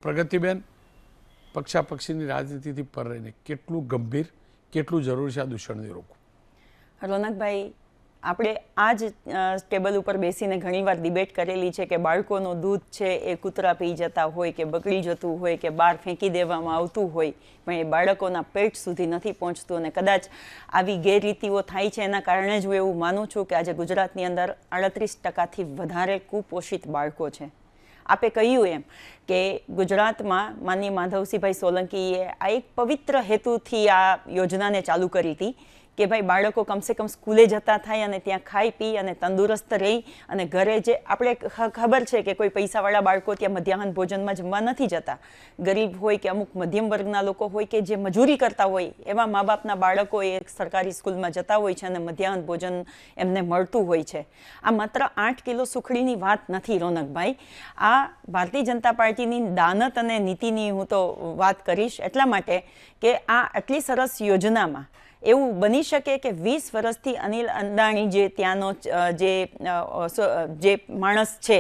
પ્રગતિબેન, પક્ષાપક્ષીની રાજનીતિથી પર રહીને કેટલું ગંભીર, કેટલું જરૂરી છે આ દૂષણને રોકવું? રોનકભાઈ, આપણે આ જ ટેબલ ઉપર બેસીને ઘણીવાર ડિબેટ કરેલી છે કે બાળકોનું દૂધ છે એ કૂતરા પી જતા હોય કે બગડી જતું હોય કે બહાર ફેંકી દેવામાં આવતું હોય, પણ એ બાળકોના પેટ સુધી નથી પહોંચતું. અને કદાચ આવી ગેરરીતિઓ થાય છે એના કારણે જ હું એવું માનું છું કે આજે ગુજરાતની અંદર 38%થી વધારે કુપોષિત બાળકો છે. આપે કહ્યું એમ કે ગુજરાતમાં માનનીય માધવસિંહભાઈ સોલંકીએ આ એક પવિત્ર હેતુથી આ યોજનાને ચાલુ કરી હતી કે ભાઈ બાળકો કમસે કમ સ્કૂલે જતા થાય અને ત્યાં ખાઈ પી અને તંદુરસ્ત રહી અને ઘરે જે આપણે ખબર છે કે કોઈ પૈસાવાળા બાળકો ત્યાં મધ્યાહન ભોજનમાં જમવા નથી જતા. ગરીબ હોય કે અમુક મધ્યમ વર્ગના લોકો હોય કે જે મજૂરી કરતા હોય એવા મા બાપના બાળકો એ સરકારી સ્કૂલમાં જતા હોય છે અને મધ્યાહન ભોજન એમને મળતું હોય છે. આ માત્ર 8 કિલો સુખડીની વાત નથી રોનકભાઈ, આ ભારતીય જનતા પાર્ટીની દાનત અને નીતિની હું તો વાત કરીશ એટલા માટે કે આ આટલી સરસ યોજનામાં એવું બની શકે કે 20 વર્ષથી અનિલ અંબાણી જે ત્યાંનો જે માણસ છે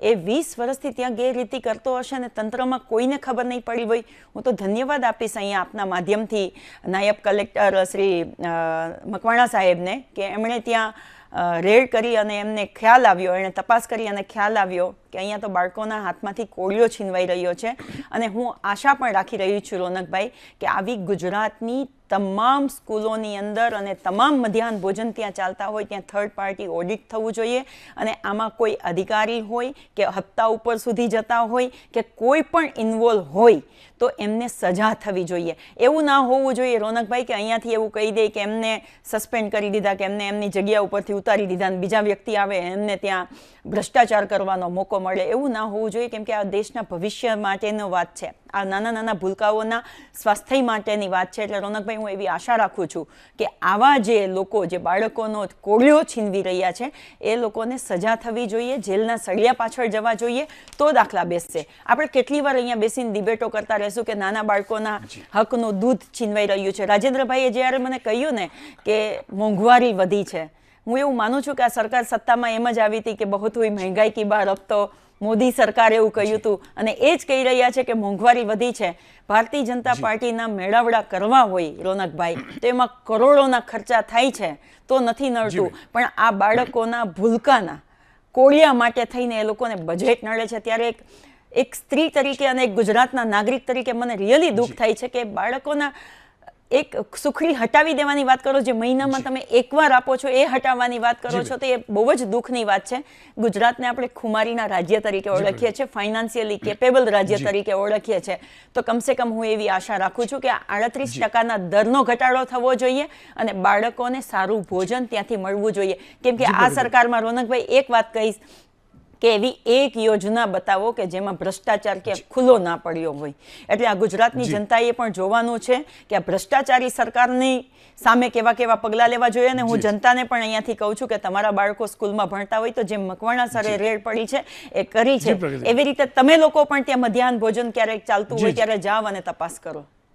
એ 20 વર્ષથી ત્યાં ગેરરીતિ કરતો હશે અને તંત્રમાં કોઈને ખબર નહીં પડી હોય. હું તો ધન્યવાદ આપીશ અહીંયા આપના માધ્યમથી નાયબ કલેક્ટર શ્રી મકવાણા સાહેબને કે એમણે ત્યાં રેડ કરી અને એમને ખ્યાલ આવ્યો, એણે તપાસ કરી અને ખ્યાલ આવ્યો કે અહીંયા તો બાળકોના હાથમાંથી કોળિયો છીનવાઈ રહ્યો છે. અને હું આશા પણ રાખી રહી છું રોનકભાઈ કે આવી ગુજરાતની તમામ સ્કૂલોની અંદર અને તમામ મધ્યાહન ભોજન ત્યાં ચાલતા હોય ત્યાં થર્ડ પાર્ટી ઓડિટ થવું જોઈએ અને આમાં કોઈ અધિકારી હોય કે હપ્તા ઉપર સુધી જતા હોય કે કોઈ પણ ઇન્વોલ્વ હોય તો એમને સજા થવી જોઈએ. એવું ના હોવું જોઈએ રોનકભાઈ કે અહીંયાથી એવું કહી દે કે એમને સસ્પેન્ડ કરી દીધા કે એમને એમની જગ્યા ઉપરથી ઉતારી દીધા અને બીજા વ્યક્તિ આવે એમને ત્યાં ભ્રષ્ટાચાર કરવાનો મોકો મળે. એવું ના હોવું જોઈએ કેમ કે આ દેશના ભવિષ્ય માટેનો વાત છે, આ નાના નાના ભૂલકાઓના સ્વાસ્થ્ય માટેની વાત છે. એટલે રોનકભાઈ, હું એવી આશા રાખું છું કે આવા જે લોકો જે બાળકોનો કોળિયો છીનવી રહ્યા છે એ લોકોને સજા થવી જોઈએ, જેલના સળિયા પાછળ જવા જોઈએ તો દાખલા બેસશે. આપણે કેટલી વાર અહીંયા બેસીને ડિબેટો કરતા રહેશું કે નાના બાળકોના હકનું દૂધ છીનવાઈ રહ્યું છે. રાજેન્દ્રભાઈએ જ્યારે મને કહ્યું ને કે મોંઘવારી વધી છે, હું એવું માનું છું કે આ સરકાર સત્તામાં એમ જ આવી હતી કે બહુ હુઈ મહેંગાઈ કી બાર અબ તો મોદી સરકારે એવું કહ્યું હતું અને એ જ કહી રહ્યા છે કે મોંઘવારી વધી છે. ભારતીય જનતા પાર્ટીના મેળાવડા કરવા હોય રોનકભાઈ તો એમાં કરોડોના ખર્ચા થાય છે તો નથી નડતું, પણ આ બાળકોના ભૂલકાના કોળિયા માટે થઈને એ લોકોને બજેટ નડે છે. ત્યારે એક સ્ત્રી તરીકે અને એક ગુજરાતના નાગરિક તરીકે મને રિયલી દુઃખ થાય છે કે બાળકોના એક સુખડી હટાવી દેવાની વાત કરો, જે મહિનામાં તમે એકવાર આપો છો એ હટાવવાની વાત કરો છો, તો એ બહુ જ દુઃખની વાત છે. ગુજરાતને આપણે ખુમારીના રાજ્ય તરીકે ઓળખીએ છીએ, ફાઇનાન્શિયલી કેપેબલ રાજ્ય તરીકે ઓળખીએ છીએ, તો કમસે કમ હું એવી આશા રાખું છું કે 38%ના દરનો ઘટાડો થવો જોઈએ અને બાળકોને સારું ભોજન ત્યાંથી મળવું જોઈએ. કેમ કે આ સરકારમાં રોનકભાઈ એક વાત કહીશ કે એવી એક યોજના બતાવો કે જેમાં ભ્રષ્ટાચાર કે ખુલ્લો ના પડ્યો હોય. એટલે આ ગુજરાતની જનતાએ પણ જોવાનું છે કે આ ભ્રષ્ટાચારી સરકારની સામે કેવા કેવા પગલાં લેવા જોઈએ. અને હું જનતાને પણ અહીંયાથી કહું છું કે તમારા બાળકો સ્કૂલમાં ભણતા હોય તો જેમ મકવાણા સરે રેડ પડી છે એ કરી છે, એવી રીતે તમે લોકો પણ ત્યાં મધ્યાહન ભોજન ક્યારેક ચાલતું હોય ત્યારે જાઓ અને તપાસ કરો.